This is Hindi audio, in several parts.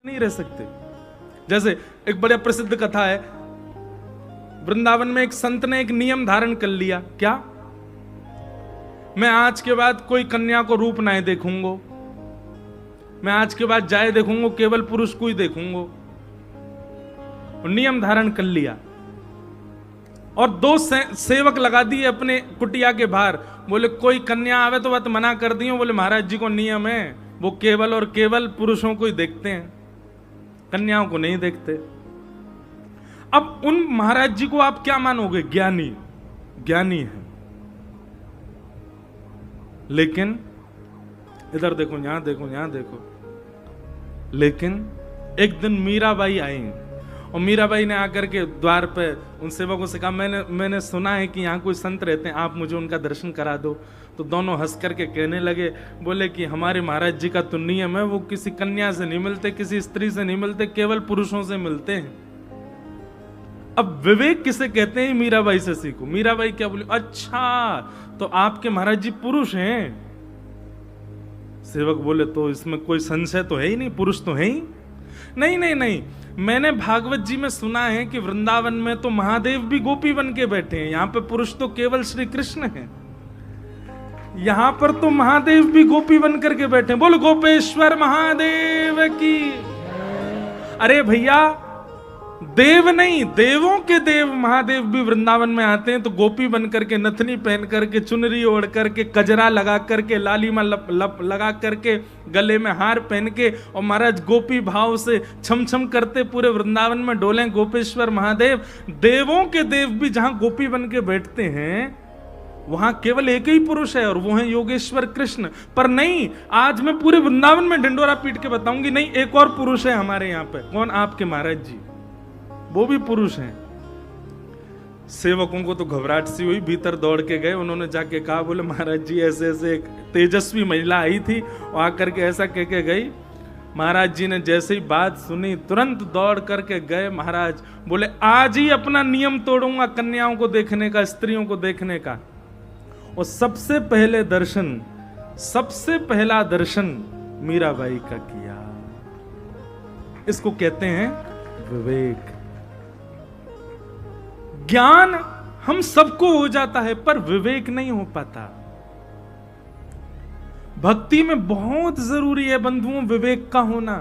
नहीं रह सकते। जैसे एक बड़ा प्रसिद्ध कथा है, वृंदावन में एक संत ने एक नियम धारण कर लिया। क्या? मैं आज के बाद कोई कन्या को रूप ना देखूंगा, मैं आज के बाद जाए देखूंगा केवल पुरुष को ही देखूंगा। नियम धारण कर लिया और दो सेवक लगा दिए अपने कुटिया के बाहर। बोले कोई कन्या आवे तो बात मना कर दियो। बोले महाराज जी को नियम है, वो केवल और केवल पुरुषों को ही देखते हैं, कन्याओं को नहीं देखते। अब उन महाराज जी को आप क्या मानोगे? ज्ञानी, ज्ञानी है। लेकिन इधर देखो, यहां देखो, यहां देखो। लेकिन एक दिन मीराबाई आई और मीराबाई ने आकर के द्वार पे उन सेवकों से कहा, मैंने सुना है कि यहाँ कोई संत रहते हैं, आप मुझे उनका दर्शन करा दो। तो दोनों हंस करके कहने लगे, बोले कि हमारे महाराज जी का तो नियम है, वो किसी कन्या से नहीं मिलते, किसी स्त्री से नहीं मिलते, केवल पुरुषों से मिलते हैं। अब विवेक किसे कहते हैं? मीराबाई से सीखो। मीराबाई क्या बोली? अच्छा तो आपके महाराज जी पुरुष हैं? सेवक बोले तो इसमें कोई संशय तो है ही नहीं, पुरुष तो है ही नहीं। नहीं नहीं, मैंने भागवत जी में सुना है कि वृंदावन में तो महादेव भी गोपी बन के बैठे हैं, यहां पे पुरुष तो केवल श्री कृष्ण है, यहां पर तो महादेव भी गोपी बन करके बैठे हैं। बोलो गोपेश्वर महादेव की। अरे भैया, देव नहीं, देवों के देव महादेव भी वृंदावन में आते हैं तो गोपी बन करके, नथनी पहन करके, चुनरी ओढ़ करके, कजरा लगा करके, लालीमा लगा करके, गले में हार पहन के, और महाराज गोपी भाव से छम छम करते पूरे वृंदावन में डोलें गोपेश्वर महादेव। देवों के देव भी जहां गोपी बन के बैठते हैं वहां केवल एक ही पुरुष है और वो है योगेश्वर कृष्ण। पर नहीं, आज मैं पूरे वृंदावन में ढिंडोरा पीट के बताऊंगी, नहीं, एक और पुरुष है हमारे यहाँ पे। कौन? आपके महाराज जी, वो भी पुरुष हैं। सेवकों को तो घबराहट सी हुई, भीतर दौड़ के गए, उन्होंने जाके कहा, बोले महाराज जी ऐसे ऐसे एक तेजस्वी महिला आई थी और आकर के ऐसा कह के गई। महाराज जी ने जैसे ही बात सुनी तुरंत दौड़ करके गए। महाराज बोले आज ही अपना नियम तोड़ूंगा कन्याओं को देखने का, स्त्रियों को देखने का। और सबसे पहला दर्शन मीराबाई का किया। इसको कहते हैं विवेक। ज्ञान हम सबको हो जाता है पर विवेक नहीं हो पाता। भक्ति में बहुत जरूरी है बंधुओं विवेक का होना।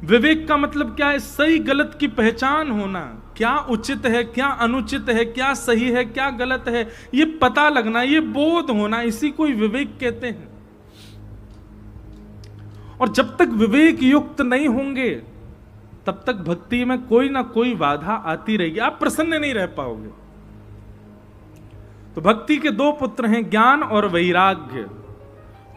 विवेक का मतलब क्या है? सही गलत की पहचान होना। क्या उचित है, क्या अनुचित है, क्या सही है, क्या गलत है, ये पता लगना, ये बोध होना, इसी को विवेक कहते हैं। और जब तक विवेक युक्त नहीं होंगे तब तक भक्ति में कोई ना कोई बाधा आती रहेगी, आप प्रसन्न नहीं रह पाओगे। तो भक्ति के दो पुत्र हैं, ज्ञान और वैराग्य।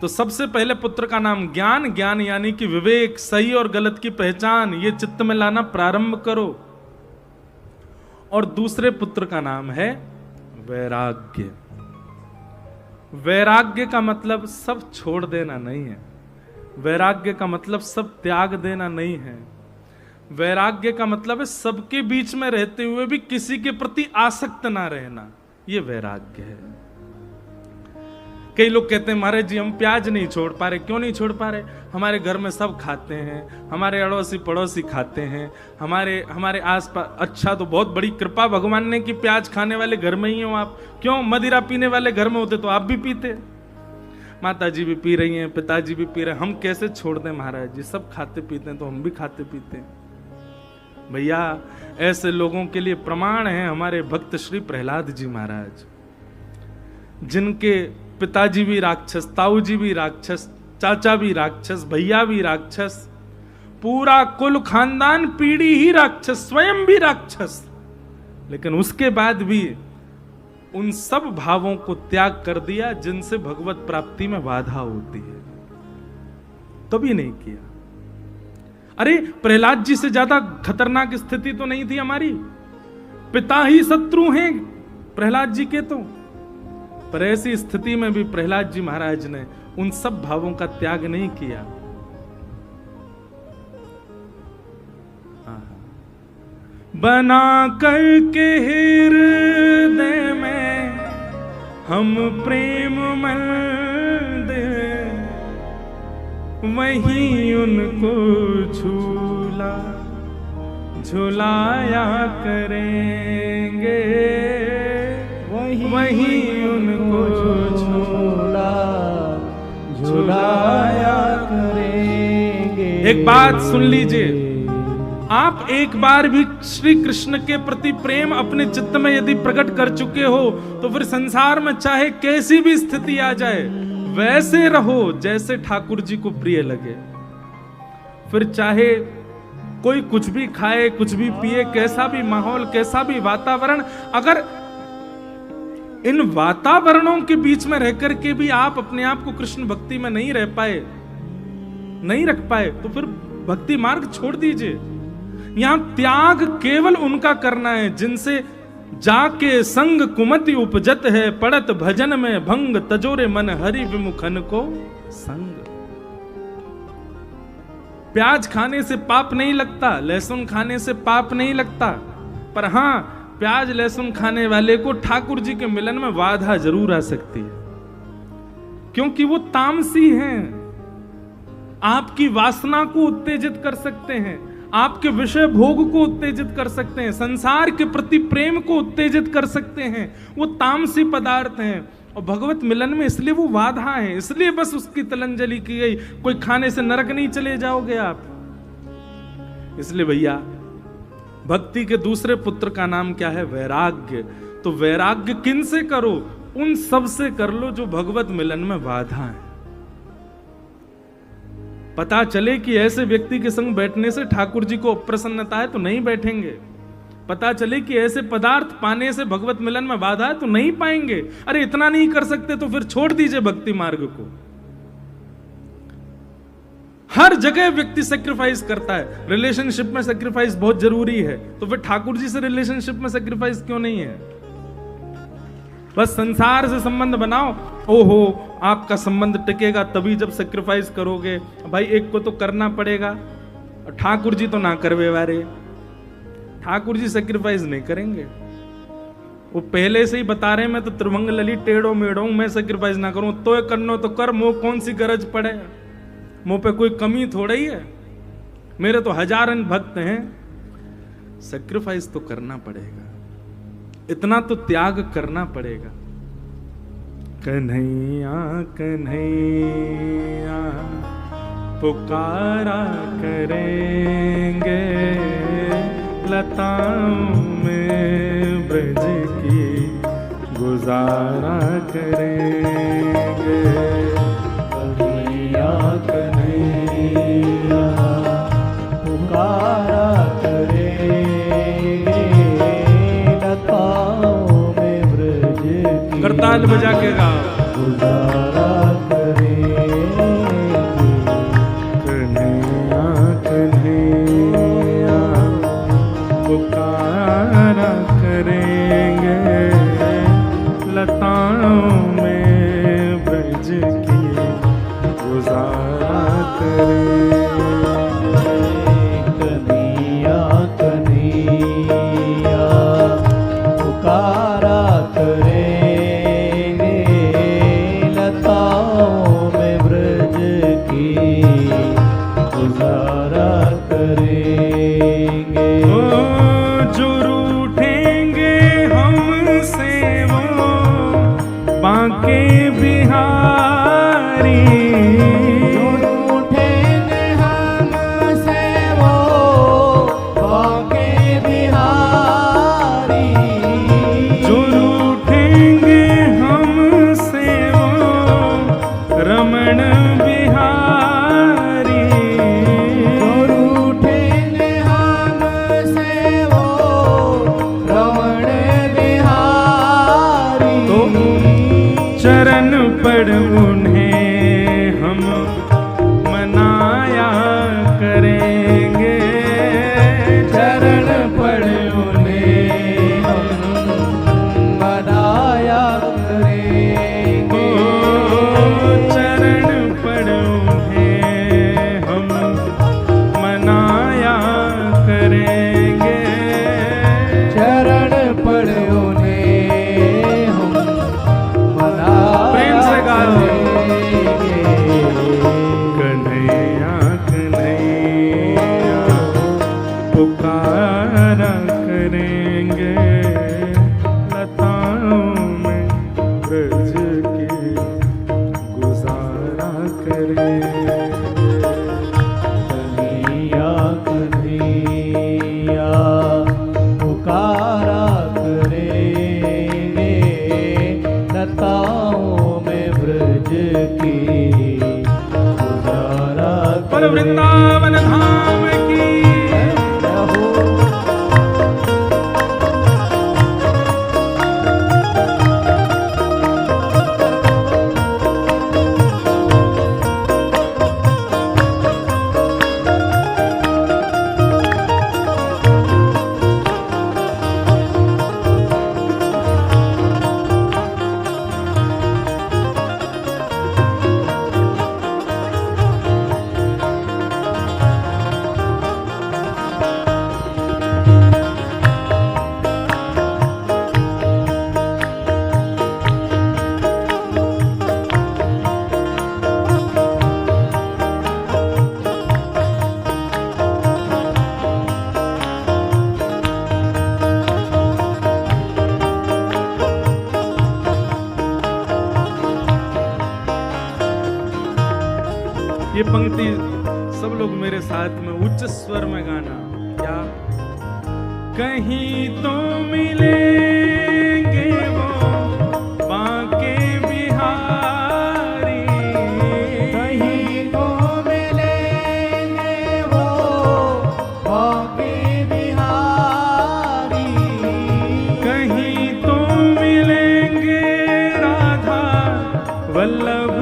तो सबसे पहले पुत्र का नाम ज्ञान, ज्ञान यानी कि विवेक, सही और गलत की पहचान, ये चित्त में लाना प्रारंभ करो। और दूसरे पुत्र का नाम है वैराग्य। वैराग्य का मतलब सब छोड़ देना नहीं है, वैराग्य का मतलब सब त्याग देना नहीं है। वैराग्य का मतलब है सबके बीच में रहते हुए भी किसी के प्रति आसक्त ना रहना, ये वैराग्य है। कई लोग कहते हैं महाराज जी हम प्याज नहीं छोड़ पा रहे। क्यों नहीं छोड़ पा रहे? हमारे घर में सब खाते हैं, हमारे अड़ोसी पड़ोसी खाते हैं, हमारे आसपास। अच्छा, तो बहुत बड़ी कृपा भगवान ने कि प्याज खाने वाले घर में ही हो आप। क्यों? मदिरा पीने वाले घर में होते तो आप भी पीते, माता जी भी पी रही हैं, पिताजी भी पी रहे हैं, हम कैसे छोड़ दें महाराज जी? सब खाते पीते हैं तो हम भी खाते पीते हैं। भैया ऐसे लोगों के लिए प्रमाण है हमारे भक्त श्री प्रहलाद जी महाराज, जिनके पिताजी भी राक्षस, ताऊ जी भी राक्षस, चाचा भी राक्षस, भैया भी राक्षस, पूरा कुल खानदान पीढ़ी ही राक्षस, स्वयं भी राक्षस। लेकिन उसके बाद भी उन सब भावों को त्याग कर दिया जिनसे भगवत प्राप्ति में बाधा होती है, तभी नहीं किया। अरे प्रहलाद जी से ज्यादा खतरनाक स्थिति तो नहीं थी हमारी, पिता ही शत्रु हैं प्रहलाद जी के तो। पर ऐसी स्थिति में भी प्रहलाद जी महाराज ने उन सब भावों का त्याग नहीं किया। बना करके हृदय में हम प्रेम मंदिर, वहीं उनको झूला झुलाया करेंगे, वहीं उनको झूला झुलाया करेंगे। एक बात सुन लीजिए, आप एक बार भी श्री कृष्ण के प्रति प्रेम अपने चित्त में यदि प्रकट कर चुके हो तो फिर संसार में चाहे कैसी भी स्थिति आ जाए वैसे रहो जैसे ठाकुर जी को प्रिय लगे। फिर चाहे कोई कुछ भी खाए, कुछ भी पिए, कैसा भी माहौल, कैसा भी वातावरण, अगर इन वातावरणों के बीच में रह करके भी आप अपने आप को कृष्ण भक्ति में नहीं रह पाए, नहीं रख पाए, तो फिर भक्ति मार्ग छोड़ दीजिए। यहां त्याग केवल उनका करना है जिनसे जाके संग कुमति उपजत है, पड़त भजन में भंग तजोरे मन हरि विमुखन को संग। प्याज खाने से पाप नहीं लगता, लहसुन खाने से पाप नहीं लगता, पर हां प्याज लहसुन खाने वाले को ठाकुर जी के मिलन में बाधा जरूर आ सकती है, क्योंकि वो तामसी हैं, आपकी वासना को उत्तेजित कर सकते हैं, आपके विषय भोग को उत्तेजित कर सकते हैं, संसार के प्रति प्रेम को उत्तेजित कर सकते हैं। वो तामसी पदार्थ हैं और भगवत मिलन में इसलिए वो बाधा है, इसलिए बस उसकी तिलंजलि की गई। कोई खाने से नरक नहीं चले जाओगे आप। इसलिए भैया भक्ति के दूसरे पुत्र का नाम क्या है? वैराग्य। तो वैराग्य किन से करो? उन सब से कर लो जो भगवत मिलन में बाधा है। पता चले कि ऐसे व्यक्ति के संग बैठने से ठाकुर जी को अप्रसन्नता है तो नहीं बैठेंगे। पता चले कि ऐसे पदार्थ पाने से भगवत मिलन में बाधा है तो नहीं पाएंगे। अरे इतना नहीं कर सकते तो फिर छोड़ दीजिए भक्ति मार्ग को। हर जगह व्यक्ति सेक्रीफाइस करता है, रिलेशनशिप में सेक्रीफाइस बहुत जरूरी है, तो फिर ठाकुर जी से रिलेशनशिप में सेक्रीफाइस क्यों नहीं है? बस संसार से संबंध बनाओ, ओहो आपका संबंध टिकेगा तभी जब सेक्रीफाइस करोगे। भाई एक को तो करना पड़ेगा, और ठाकुर जी तो ना करवे वारे, ठाकुर जी सेक्रीफाइस नहीं करेंगे। वो पहले से ही बता रहे मैं तो त्रिभंग लली टेढ़ो मेढ़ो, मैं सेक्रीफाइस ना करूं तो करनो तो कर, मोह कौन सी गरज पड़े, मुंह पे कोई कमी थोड़ा ही है, मेरे तो हजारन भक्त हैं। सेक्रीफाइस तो करना पड़ेगा, इतना तो त्याग करना पड़ेगा। कन्हैया कन्हैया पुकारा करेंगे, लताओं में ब्रज की गुजारा करेंगे। कन्हैया कन्हैया पुकारा करेंगे, लताओं में ब्रज की करताल बजा के गा गुजारा करेंगे। कन्हैया कन्हैया पुकारा करेंगे, लताओं में ब्रज की गुजारा करेंगे। कन्हैया कन्हैया पुकारा करेंगे, वृंदावन धाम की। ये पंक्ति सब लोग मेरे साथ में उच्च स्वर में गाना। क्या? कहीं तो मिलेंगे वो बांके बिहारी, कहीं तो मिलेंगे वो बांके बिहारी, कहीं तो मिलेंगे राधा वल्लभ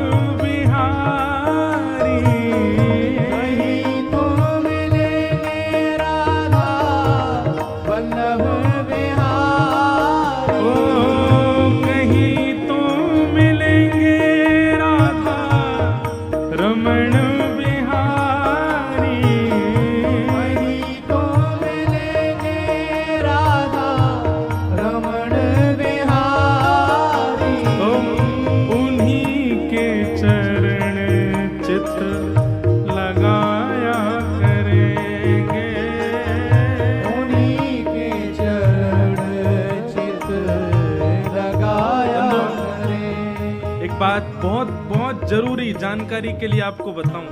बहुत जरूरी जानकारी के लिए आपको बताऊं।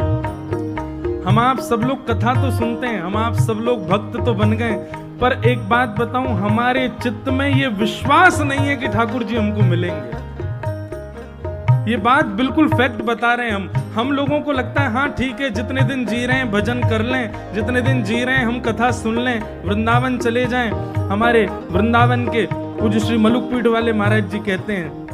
हम आप सब लोग कथा तो सुनते हैं, हम आप सब लोग भक्त तो बन गए, पर एक बात बताऊं, हमारे चित्त में ये विश्वास नहीं है कि ठाकुर जी हमको मिलेंगे। ये बात बिल्कुल फैक्ट बता रहे हैं हम लोगों को लगता है हाँ ठीक है, जितने दिन जी रहे हैं भजन कर लें, जितने दिन जी रहे हैं हम कथा सुन लें, वृंदावन चले जाएं। हमारे वृंदावन के पूज्य श्री मलुकपीठ वाले महाराज जी कहते हैं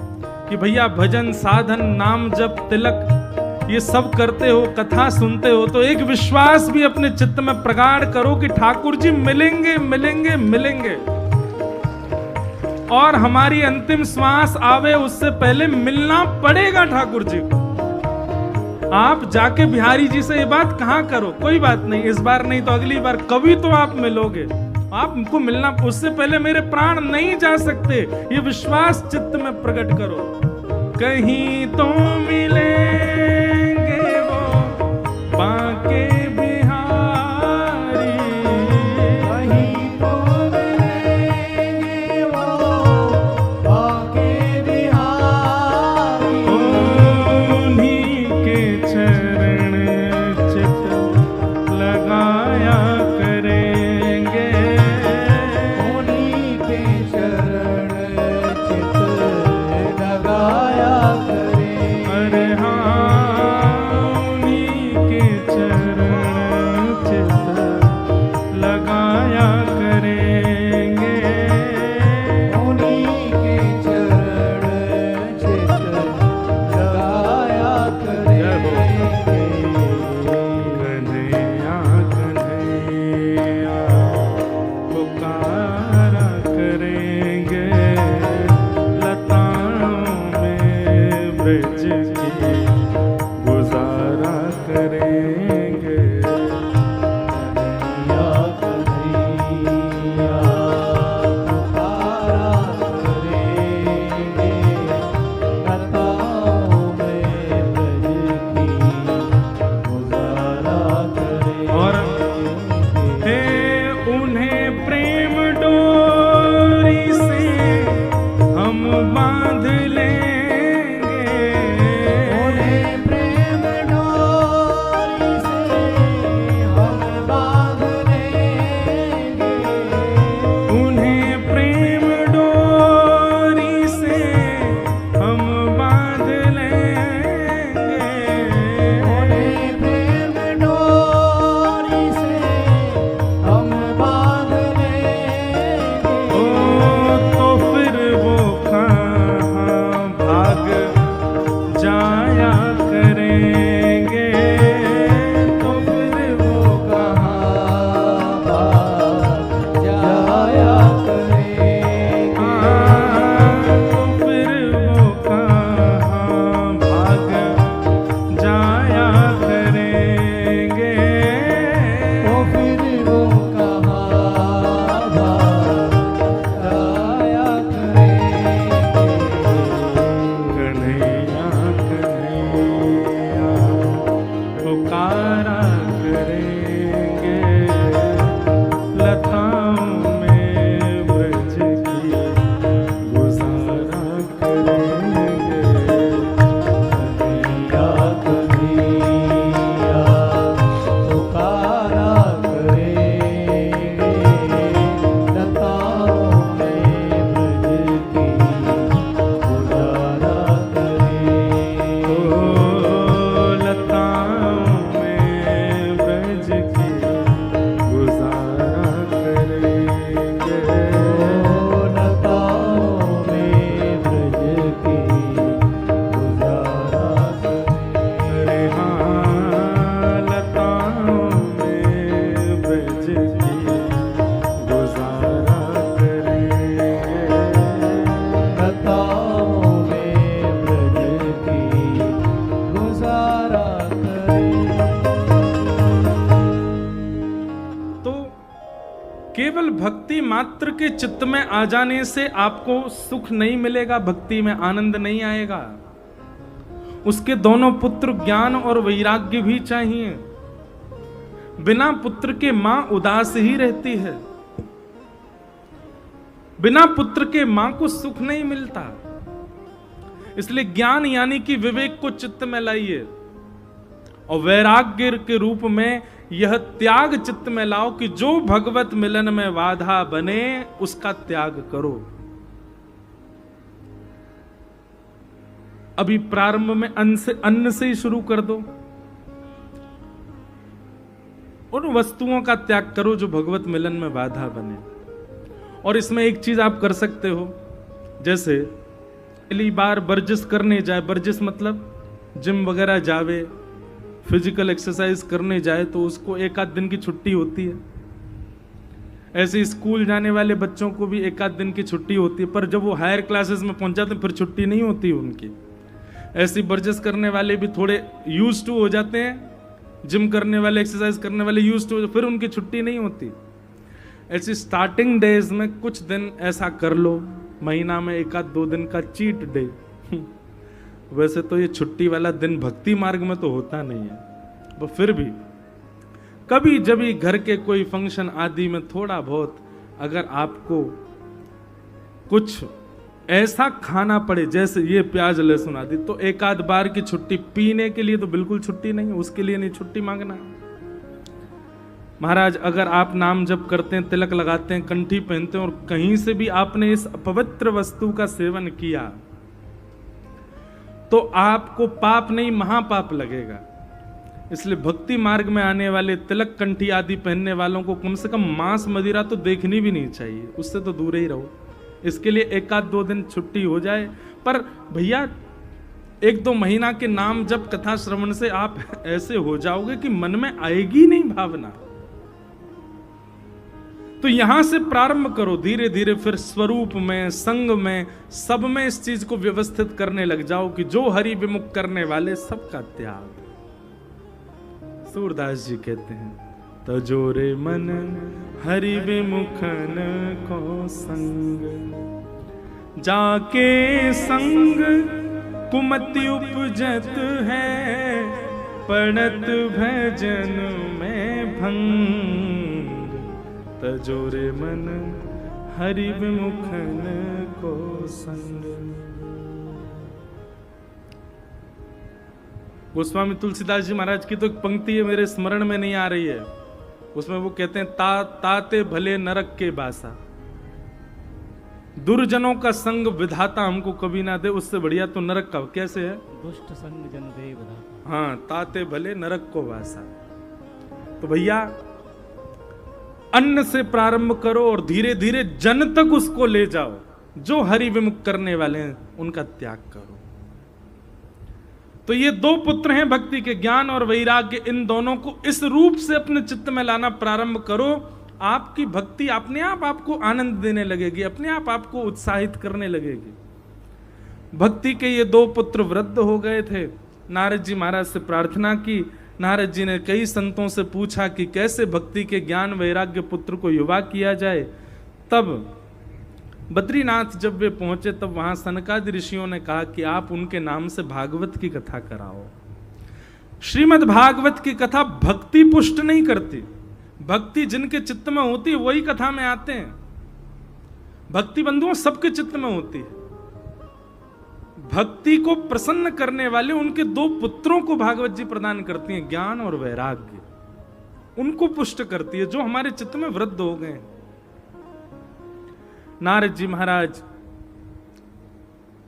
कि भैया भजन साधन नाम जप तिलक ये सब करते हो, कथा सुनते हो, तो एक विश्वास भी अपने चित्त में प्रगाढ़ करो कि ठाकुर जी मिलेंगे मिलेंगे मिलेंगे। और हमारी अंतिम श्वास आवे उससे पहले मिलना पड़ेगा ठाकुर जी को। आप जाके बिहारी जी से ये बात कहाँ करो, कोई बात नहीं, इस बार नहीं तो अगली बार कभी तो आप मिलोगे। आपको मिलना, उससे पहले मेरे प्राण नहीं जा सकते, ये विश्वास चित्त में प्रकट करो। कहीं तो मिलेंगे वो बांके बिहारी, कहीं तो मिलेंगे वो बांके बिहारी, उन्हीं के चरण चित लगाया करेंगे, उन्हीं के चरण चित लगाया करें। अरे हाँ, उन्हीं के चरण चित लगाया करेंगे, उन्हीं के चरण चित लगाया करेंगे। कन्हैया कन्हैया पुकारा करेंगे, लताओं में ब्रज की गुजारा करेंगे। कन्हैया कन्हैया करेंगे, लताओं में ब्रज की गुजारा करेंगे। कन्हैया कन्हैया पुकारा करेंगे, लताओं में ब्रज की गुजारा करेंगे। ओ लताओं में ब्रज की गुजारा करेंगे। ओ लताओं में ब्रज की गुजारा करेंगे। अरे हाँ, लताओं में ब्रज की गुजारा करेंगे। लताओं में ब्रज की गुजारा करेंगे। तो केवल भक्ति मात्र के चित्त में आ जाने से आपको सुख नहीं मिलेगा, भक्ति में आनंद नहीं आएगा। उसके दोनों पुत्र ज्ञान और वैराग्य भी चाहिए। बिना पुत्र के मां उदास ही रहती है, बिना पुत्र के मां को सुख नहीं मिलता। इसलिए ज्ञान यानी कि विवेक को चित्त में लाइए और वैराग्य के रूप में यह त्याग चित्त में लाओ कि जो भगवत मिलन में बाधा बने उसका त्याग करो। अभी प्रारंभ में अन्न से ही शुरू कर दो। उन वस्तुओं का त्याग करो जो भगवत मिलन में बाधा बने। और इसमें एक चीज आप कर सकते हो, जैसे पहली बार वर्जिश करने जाए, वर्जिश मतलब जिम वगैरह जावे, फिजिकल एक्सरसाइज करने जाए तो उसको एक आध दिन की छुट्टी होती है। ऐसे स्कूल जाने वाले बच्चों को भी एक आध दिन की छुट्टी होती है, पर जब वो हायर क्लासेस में पहुंच जाते हैं फिर छुट्टी नहीं होती उनकी। ऐसी वर्जिश करने वाले भी थोड़े यूज टू हो जाते हैं, जिम करने वाले, एक्सरसाइज करने वाले यूज टू, फिर उनकी छुट्टी नहीं होती। ऐसी स्टार्टिंग डेज में कुछ दिन ऐसा कर लो, महीना में एक आध 2 दिन का चीट डे। वैसे तो ये छुट्टी वाला दिन भक्ति मार्ग में तो होता नहीं है, वो फिर भी कभी जब भी घर के कोई फंक्शन आदि में थोड़ा बहुत अगर आपको कुछ ऐसा खाना पड़े जैसे ये प्याज लहसुन आदि, तो एक आध बार की छुट्टी, पीने के लिए तो बिल्कुल छुट्टी नहीं है, उसके लिए नहीं छुट्टी मांगना। महाराज अगर आप नाम जप करते हैं, तिलक लगाते हैं, कंठी पहनते हैं और कहीं से भी आपने इस अपवित्र वस्तु का सेवन किया तो आपको पाप नहीं महापाप लगेगा। इसलिए भक्ति मार्ग में आने वाले तिलक कंठी आदि पहनने वालों को कम से कम मांस मदिरा तो देखनी भी नहीं चाहिए, उससे तो दूर ही रहो। इसके लिए एक आध 2 दिन छुट्टी हो जाए, पर भैया 1-2 महीना के नाम जब कथा श्रवण से आप ऐसे हो जाओगे कि मन में आएगी नहीं भावना। तो यहां से प्रारंभ करो, धीरे धीरे फिर स्वरूप में, संग में, सब में इस चीज को व्यवस्थित करने लग जाओ कि जो हरि विमुख करने वाले सबका त्याग। सूरदास जी कहते हैं, तजोरे मन हरि विमुखन को संग, जाके संग कुमति उपजत है, पड़त भजन में भंग। तजोरे मन हरि विमुखन को संग। गोस्वामी तुलसीदास जी महाराज की तो एक पंक्ति है, मेरे स्मरण में नहीं आ रही है, उसमें वो कहते हैं, ताते भले नरक के बासा, दुर्जनों का संग विधाता हमको कभी ना दे, उससे बढ़िया तो नरक का। कैसे है? दुष्ट संग जन दे विधाता। हाँ, ताते भले नरक को बासा। तो भैया अन्न से प्रारंभ करो और धीरे धीरे जन तक उसको ले जाओ। जो हरि विमुख करने वाले हैं उनका त्याग करो। तो ये 2 पुत्र हैं भक्ति के, ज्ञान और वैराग्य। इन दोनों को इस रूप से अपने चित्त में लाना प्रारंभ करो, आपकी भक्ति अपने आप आपको आनंद देने लगेगी, अपने आप आपको उत्साहित करने लगेगी। भक्ति के ये 2 पुत्र वृद्ध हो गए थे। नारद जी महाराज से प्रार्थना की। नारद जी ने कई संतों से पूछा कि कैसे भक्ति के ज्ञान वैराग्य पुत्र को युवा किया जाए। तब बद्रीनाथ जब वे पहुंचे तब वहां सनकादि ऋषियों ने कहा कि आप उनके नाम से भागवत की कथा कराओ। श्रीमद् भागवत की कथा भक्ति पुष्ट नहीं करती। भक्ति जिनके चित्त में होती है वही कथा में आते हैं। भक्ति बंधुओं सबके चित्त में होती है। भक्ति को प्रसन्न करने वाले उनके दो पुत्रों को भागवत जी प्रदान करती हैं, ज्ञान और वैराग्य। उनको पुष्ट करती है जो हमारे चित्त में वृद्ध हो गए। नारद जी महाराज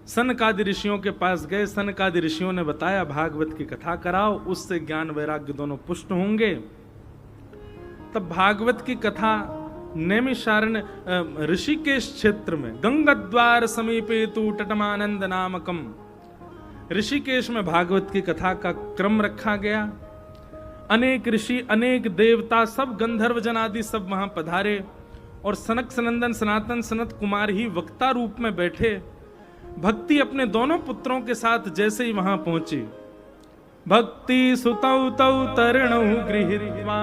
सनकादि ऋषियों के पास गए। सनकादि ऋषियों ने बताया भागवत की कथा कराओ, उससे ज्ञान वैराग्य दोनों पुष्ट होंगे। तब भागवत की कथा नैमिषारण्य ऋषिकेश क्षेत्र में गंगाद्वार समीपे तु तटमानंद नामकम, ऋषिकेश में भागवत की कथा का क्रम रखा गया। अनेक ऋषि, अनेक देवता, सब गंधर्व जन आदि सब वहां पधारे और सनक सनंदन सनातन सनत कुमार ही वक्ता रूप में बैठे। भक्ति अपने दोनों पुत्रों के साथ जैसे ही वहां पहुंची, भक्ति सुतौ तौ तरणौ गृहीत्वा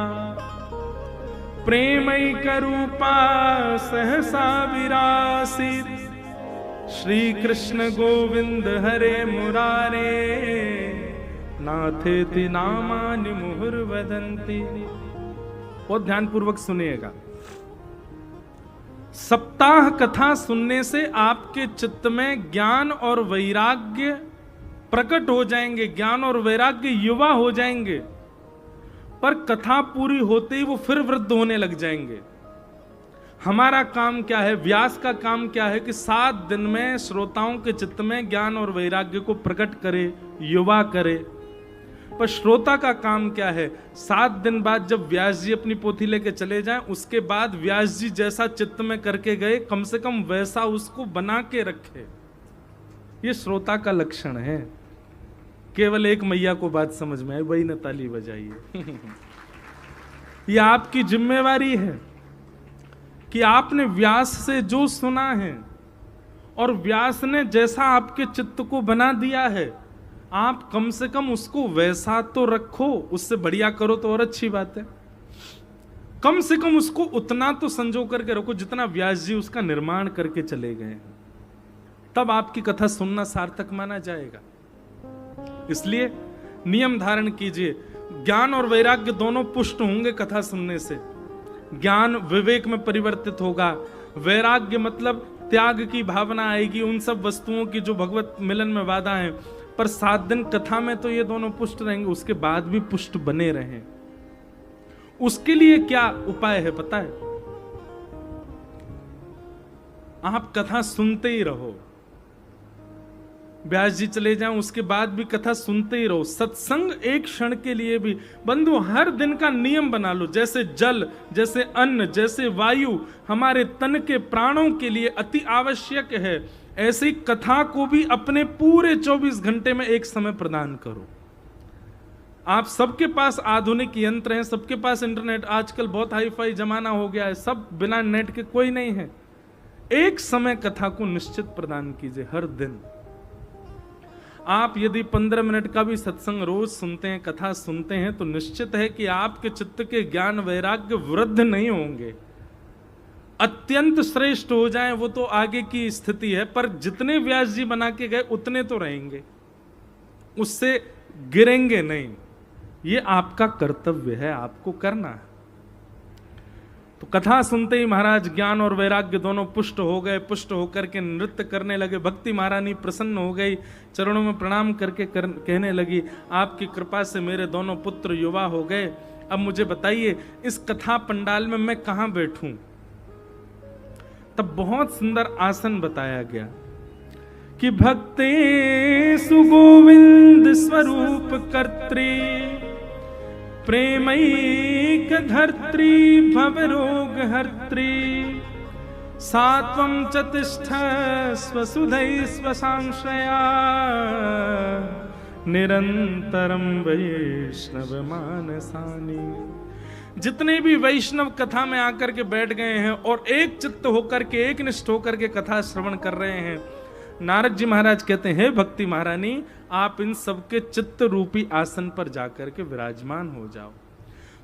प्रेमैक रूपा सहसा विरासीत्, श्री कृष्ण गोविंद हरे मुरारे नाथेति नामानि मुहुर्वदन्ति। बहुत ध्यानपूर्वक सुनिएगा। सप्ताह कथा सुनने से आपके चित्त में ज्ञान और वैराग्य प्रकट हो जाएंगे, ज्ञान और वैराग्य युवा हो जाएंगे, पर कथा पूरी होते ही वो फिर वृद्ध होने लग जाएंगे। हमारा काम क्या है, व्यास का काम क्या है कि 7 दिन में श्रोताओं के चित्त में ज्ञान और वैराग्य को प्रकट करे, युवा करे। पर श्रोता का काम क्या है, 7 दिन बाद जब व्यास जी अपनी पोथी लेके चले जाएं, उसके बाद व्यास जी जैसा चित्त में करके गए कम से कम वैसा उसको बना के रखे। ये श्रोता का लक्षण है। केवल एक मैया को बात समझ में आई, वही ने ताली बजाइए। ये आपकी जिम्मेवारी है कि आपने व्यास से जो सुना है और व्यास ने जैसा आपके चित्त को बना दिया है, आप कम से कम उसको वैसा तो रखो। उससे बढ़िया करो तो और अच्छी बात है। कम से कम उसको उतना तो संजो करके रखो जितना व्यास जी उसका निर्माण करके चले गए, तब आपकी कथा सुनना सार्थक माना जाएगा। इसलिए नियम धारण कीजिए। ज्ञान और वैराग्य दोनों पुष्ट होंगे कथा सुनने से। ज्ञान विवेक में परिवर्तित होगा, वैराग्य मतलब त्याग की भावना आएगी उन सब वस्तुओं की जो भगवत मिलन में वादा है। पर 7 दिन कथा में तो ये दोनों पुष्ट रहेंगे, उसके बाद भी पुष्ट बने रहें। उसके लिए क्या उपाय है पता है? आप कथा सुनते ही रहो। व्यास जी चले जाएं उसके बाद भी कथा सुनते ही रहो। सत्संग एक क्षण के लिए भी बंधु हर दिन का नियम बना लो। जैसे जल, जैसे अन्न, जैसे वायु हमारे तन के प्राणों के लिए अति आवश्यक है, ऐसी कथा को भी अपने पूरे 24 घंटे में एक समय प्रदान करो। आप सबके पास आधुनिक यंत्र हैं, सबके पास इंटरनेट, आजकल बहुत हाईफाई जमाना हो गया है, सब बिना नेट के कोई नहीं है। एक समय कथा को निश्चित प्रदान कीजिए हर दिन। आप यदि 15 मिनट का भी सत्संग रोज सुनते हैं, कथा सुनते हैं, तो निश्चित है कि आपके चित्त के ज्ञान वैराग्य वृद्ध नहीं होंगे, अत्यंत श्रेष्ठ हो जाएं, वो तो आगे की स्थिति है। पर जितने व्यास जी बना के गए उतने तो रहेंगे, उससे गिरेंगे नहीं। ये आपका कर्तव्य है, आपको करना है। तो कथा सुनते ही महाराज ज्ञान और वैराग्य दोनों पुष्ट हो गए। पुष्ट होकर के नृत्य करने लगे। भक्ति महारानी प्रसन्न हो गई, चरणों में प्रणाम करके कहने लगी, आपकी कृपा से मेरे दोनों पुत्र युवा हो गए। अब मुझे बताइए इस कथा पंडाल में मैं कहां बैठूं? तब बहुत सुंदर आसन बताया गया कि भक्ते सुगोविंद स्वरूप कर्त्री प्रेमैक धर्त्री भवरोग हर्त्री सात्वं च तिष्ठस्व सुधैस्व सांश्रया निरंतरम वैष्णव मानसानि। जितने भी वैष्णव कथा में आकर के बैठ गए हैं और एक चित्त होकर के, एक निष्ठ होकर के कथा श्रवण कर रहे हैं, नारद जी महाराज कहते हैं भक्ति महारानी आप इन सबके चित्त रूपी आसन पर जाकर के विराजमान हो जाओ।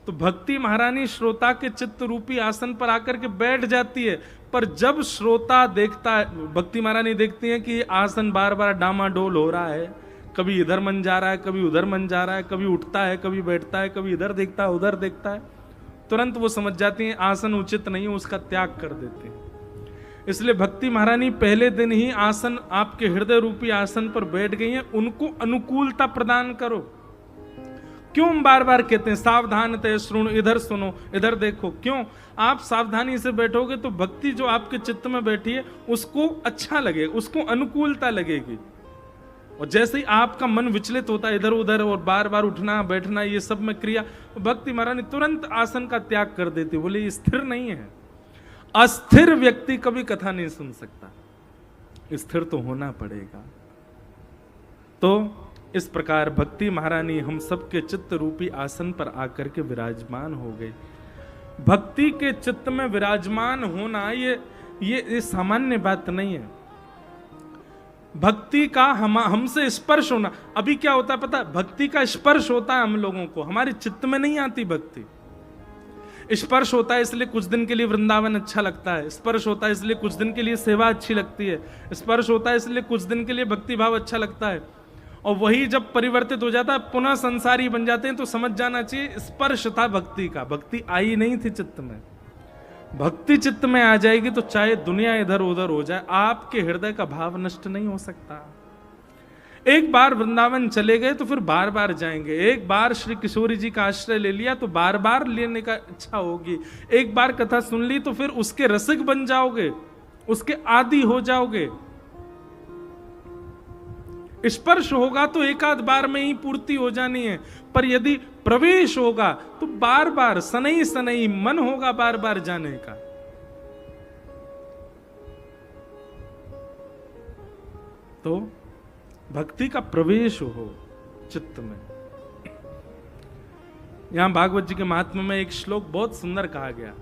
तो भक्ति महारानी श्रोता के चित्त रूपी आसन पर आकर के बैठ जाती है। पर जब श्रोता देखता है, भक्ति महारानी देखती है कि आसन बार बार डामाडोल हो रहा है, कभी इधर मन जा रहा है, कभी उधर मन जा रहा है, कभी उठता है, कभी बैठता है, कभी इधर देखता है, उधर देखता है, तुरंत वो समझ जाती हैं आसन उचित नहीं है, उसका त्याग कर देते हैं। इसलिए भक्ति महारानी पहले दिन ही आसन, आपके हृदय रूपी आसन पर बैठ गई हैं, उनको अनुकूलता प्रदान करो। क्यों हम बार बार कहते हैं सावधान ते श्रुणु, इधर सुनो, इधर देखो? क्यों? आप सावधानी से बैठोगे तो भक्ति जो आपके चित्त में बैठी है उसको अच्छा लगेगा, उसको अनुकूलता लगेगी। और जैसे ही आपका मन विचलित होता है इधर उधर और बार बार उठना बैठना ये सब में क्रिया, भक्ति महारानी तुरंत आसन का त्याग कर देती, बोले ये स्थिर नहीं है। अस्थिर व्यक्ति कभी कथा नहीं सुन सकता, स्थिर तो होना पड़ेगा। तो इस प्रकार भक्ति महारानी हम सबके चित्त रूपी आसन पर आकर के विराजमान हो गई। भक्ति के चित्त में विराजमान होना ये सामान्य बात नहीं है। भक्ति का हमसे स्पर्श होना, अभी क्या होता है पता है? भक्ति का स्पर्श होता है हम लोगों को, हमारे चित्त में नहीं आती भक्ति। स्पर्श होता है इसलिए कुछ दिन के लिए वृंदावन अच्छा लगता है, स्पर्श होता है इसलिए कुछ दिन के लिए सेवा अच्छी लगती है, स्पर्श होता है इसलिए कुछ दिन के लिए भक्ति भाव अच्छा लगता है, और वही जब परिवर्तित हो जाता है पुनः संसारी बन जाते हैं, तो समझ जाना चाहिए स्पर्श था भक्ति का, भक्ति आई नहीं थी चित्त में। भक्ति चित्त में आ जाएगी तो चाहे दुनिया इधर उधर हो जाए, आपके हृदय का भाव नष्ट नहीं हो सकता। एक बार वृंदावन चले गए तो फिर बार बार जाएंगे, एक बार श्री किशोरी जी का आश्रय ले लिया तो बार बार लेने का इच्छा होगी, एक बार कथा सुन ली तो फिर उसके रसिक बन जाओगे, उसके आदी हो जाओगे। स्पर्श होगा तो एक आध बार में ही पूर्ति हो जानी है, पर यदि प्रवेश होगा तो बार बार सनई सनई मन होगा बार बार जाने का। तो भक्ति का प्रवेश हो चित्त में। यहां भागवत जी के महात्म्य में एक श्लोक बहुत सुंदर कहा गया,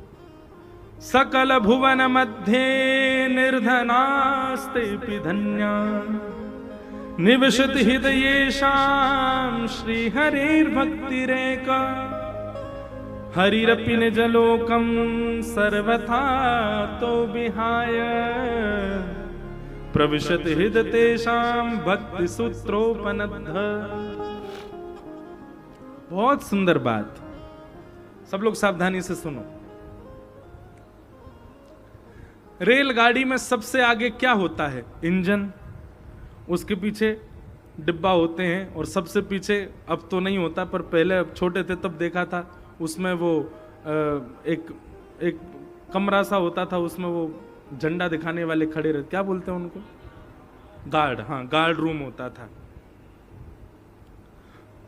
सकल भुवन मध्य निर्धनास्ते धन्या निवसत हृदयेषां श्री हरिर्भक्तिरेका हरिरपि निजलोकं सर्वथा तो विहाय प्रविशत हृदय तेषां भक्ति सूत्रोपनद्ध। बहुत सुंदर बात, सब लोग सावधानी से सुनो। रेलगाड़ी में सबसे आगे क्या होता है? इंजन, उसके पीछे डिब्बा होते हैं, और सबसे पीछे, अब तो नहीं होता पर पहले अब छोटे थे तब देखा था, उसमें वो एक कमरा सा होता था, उसमें वो झंडा दिखाने वाले खड़े रहते, क्या बोलते हैं उनको? गार्ड। हाँ, गार्ड रूम होता था।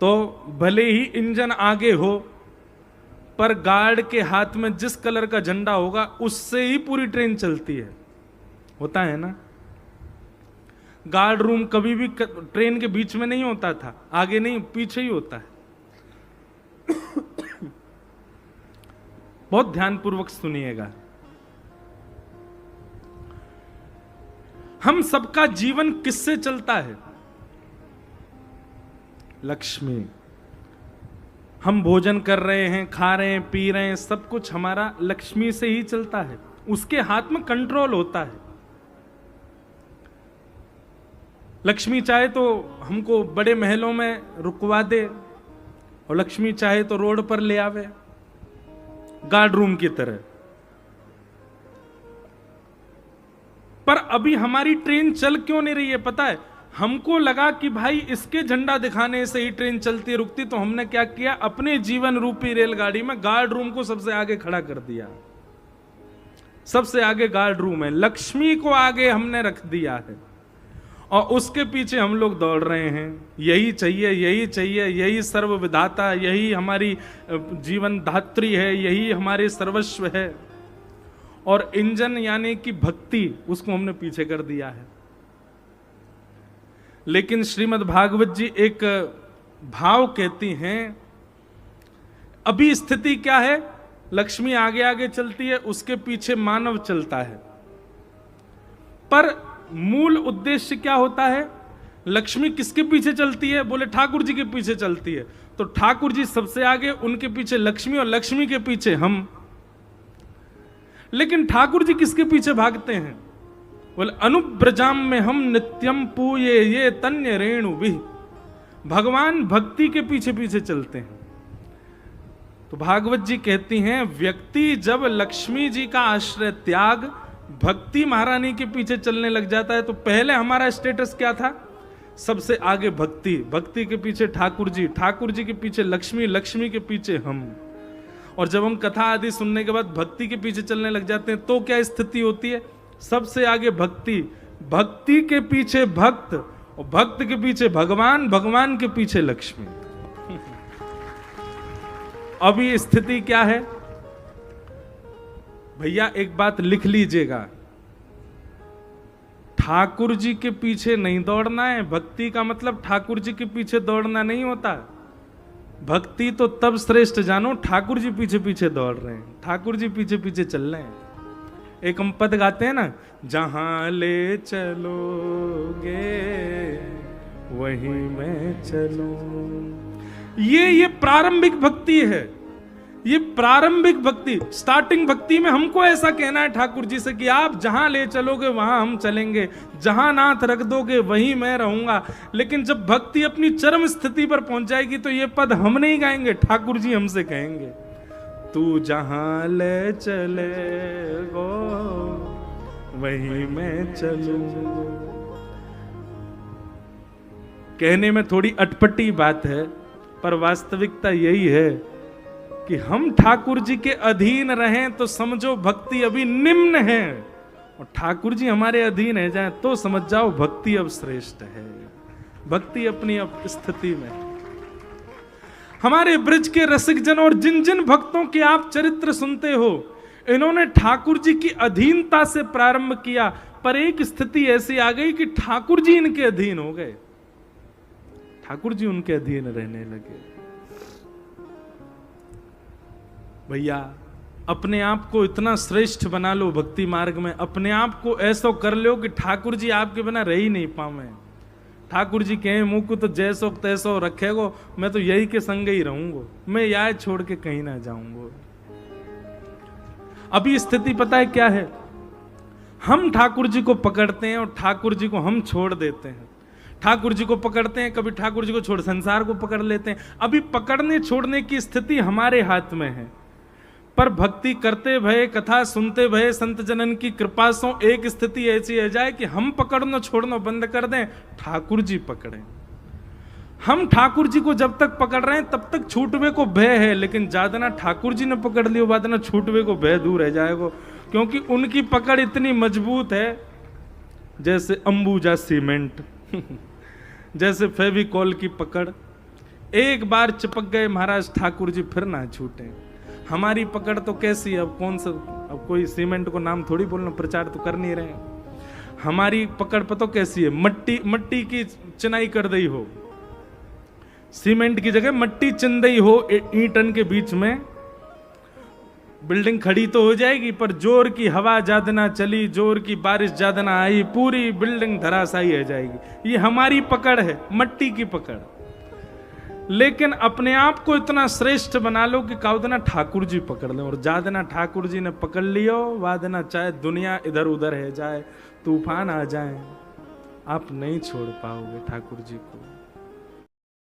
तो भले ही इंजन आगे हो, पर गार्ड के हाथ में जिस कलर का झंडा होगा उससे ही पूरी ट्रेन चलती है, होता है ना? गार्ड रूम कभी भी ट्रेन के बीच में नहीं होता था, आगे नहीं पीछे ही होता है। बहुत ध्यानपूर्वक सुनिएगा। हम सबका जीवन किससे चलता है? लक्ष्मी। हम भोजन कर रहे हैं, खा रहे हैं, पी रहे हैं, सब कुछ हमारा लक्ष्मी से ही चलता है, उसके हाथ में कंट्रोल होता है। लक्ष्मी चाहे तो हमको बड़े महलों में रुकवा दे, और लक्ष्मी चाहे तो रोड पर ले आवे, गार्ड रूम की तरह। पर अभी हमारी ट्रेन चल क्यों नहीं रही है पता है? हमको लगा कि भाई इसके झंडा दिखाने से ही ट्रेन चलती रुकती, तो हमने क्या किया, अपने जीवन रूपी रेलगाड़ी में गार्ड रूम को सबसे आगे खड़ा कर दिया। सबसे आगे गार्ड रूम है, लक्ष्मी को आगे हमने रख दिया है, और उसके पीछे हम लोग दौड़ रहे हैं। यही चाहिए, यही चाहिए, यही सर्व विधाता, यही हमारी जीवन धात्री है, यही हमारे सर्वस्व है। और इंजन यानी कि भक्ति, उसको हमने पीछे कर दिया है। लेकिन श्रीमद् भागवत जी एक भाव कहती हैं, अभी स्थिति क्या है? लक्ष्मी आगे आगे चलती है, उसके पीछे मानव चलता है। पर मूल उद्देश्य क्या होता है? लक्ष्मी किसके पीछे चलती है? बोले ठाकुर जी के पीछे चलती है। तो ठाकुर जी सबसे आगे, उनके पीछे लक्ष्मी, और लक्ष्मी के पीछे हम। लेकिन ठाकुर जी किसके पीछे भागते हैं? बोले अनुब्रजाम में हम नित्यम पूये ये तन्य रेणु भी। भगवान भक्ति के पीछे पीछे चलते हैं। तो भागवत जी कहती हैं, व्यक्ति जब लक्ष्मी जी का आश्रय त्याग भक्ति महारानी के पीछे चलने लग जाता है, तो पहले हमारा स्टेटस क्या था? सबसे आगे भक्ति, भक्ति के पीछे ठाकुर जी, ठाकुर जी के पीछे लक्ष्मी, लक्ष्मी के पीछे हम। और जब हम कथा आदि सुनने के बाद भक्ति के पीछे चलने लग जाते हैं, तो क्या स्थिति होती है? सबसे आगे भक्ति, भक्ति के पीछे भक्त, और भक्त के पीछे भगवान, भगवान के पीछे लक्ष्मी। अभी स्थिति क्या है भैया? एक बात लिख लीजिएगा, ठाकुर जी के पीछे नहीं दौड़ना है। भक्ति का मतलब ठाकुर जी के पीछे दौड़ना नहीं होता। भक्ति तो तब श्रेष्ठ जानो ठाकुर जी पीछे पीछे दौड़ रहे हैं, ठाकुर जी पीछे पीछे चल रहे हैं। एक हम पद गाते हैं ना, जहां ले चलोगे वहीं मैं चलूं। ये प्रारंभिक भक्ति है, ये प्रारंभिक भक्ति, स्टार्टिंग भक्ति में हमको ऐसा कहना है ठाकुर जी से कि आप जहां ले चलोगे वहां हम चलेंगे, जहां नाथ रख दोगे वहीं मैं रहूंगा। लेकिन जब भक्ति अपनी चरम स्थिति पर पहुंच जाएगी तो ये पद हम नहीं गाएंगे, ठाकुर जी हमसे कहेंगे, तू जहां ले चले गो वहीं मैं चलूं। कहने में थोड़ी अटपटी बात है, पर वास्तविकता यही है कि हम ठाकुर जी के अधीन रहें तो समझो भक्ति अभी निम्न है, और ठाकुर जी हमारे अधीन है जाए तो समझ जाओ भक्ति अब श्रेष्ठ है। भक्ति अपनी अब स्थिति में। हमारे ब्रज के रसिक जन और जिन जिन भक्तों के आप चरित्र सुनते हो, इन्होंने ठाकुर जी की अधीनता से प्रारंभ किया, पर एक स्थिति ऐसी आ गई कि ठाकुर जी इनके अधीन हो गए, ठाकुर जी उनके अधीन रहने लगे। भैया अपने आप को इतना श्रेष्ठ बना लो भक्ति मार्ग में, अपने आप को ऐसा कर लो कि ठाकुर जी आपके बिना रह ही नहीं पावे। ठाकुर जी कहें मुंह को तो जैसो तैसो रखेगो, मैं तो यही के संग ही रहूंगा, मैं याद छोड़ के कहीं ना जाऊंगा। अभी स्थिति पता है क्या है? हम ठाकुर जी को पकड़ते हैं और ठाकुर जी को हम छोड़ देते हैं। ठाकुर जी को पकड़ते हैं, कभी ठाकुर जी को छोड़ संसार को पकड़ लेते हैं। अभी पकड़ने छोड़ने की स्थिति हमारे हाथ में है, पर भक्ति करते भये, कथा सुनते भये, संत जनन की कृपा से एक स्थिति ऐसी आ जाए कि हम पकड़ना छोड़ना बंद कर दें, ठाकुर जी पकड़ें। हम ठाकुर जी को जब तक पकड़ रहे हैं तब तक छूटवे को भय है, लेकिन ज्यादा ठाकुर जी ने पकड़ लियो बाद ना छूटवे को भय दूर रह जाएगा, क्योंकि उनकी पकड़ इतनी मजबूत है जैसे अंबुजा सीमेंट जैसे फेविकॉल की पकड़। एक बार चिपक गए महाराज ठाकुर जी फिर ना छूटे। हमारी पकड़ तो कैसी है? अब कौन सा, अब कोई सीमेंट को नाम थोड़ी बोलना, प्रचार तो कर नहीं रहे। हमारी पकड़ पता कैसी है? मट्टी की चिनाई कर दी हो, सीमेंट की जगह मट्टी चिन दी हो ईंटन के बीच में, बिल्डिंग खड़ी तो हो जाएगी, पर जोर की हवा ज्यादा ना चली, जोर की बारिश ज्यादा ना आई, पूरी बिल्डिंग धराशायी हो जाएगी। ये हमारी पकड़ है, मट्टी की पकड़। लेकिन अपने आप को इतना श्रेष्ठ बना लो कि काउदना ठाकुर जी पकड़ ले, और ज्यादा ठाकुर जी ने पकड़ लियो वादना, चाहे दुनिया इधर उधर है जाए, तूफान आ जाए, आप नहीं छोड़ पाओगे ठाकुर जी को।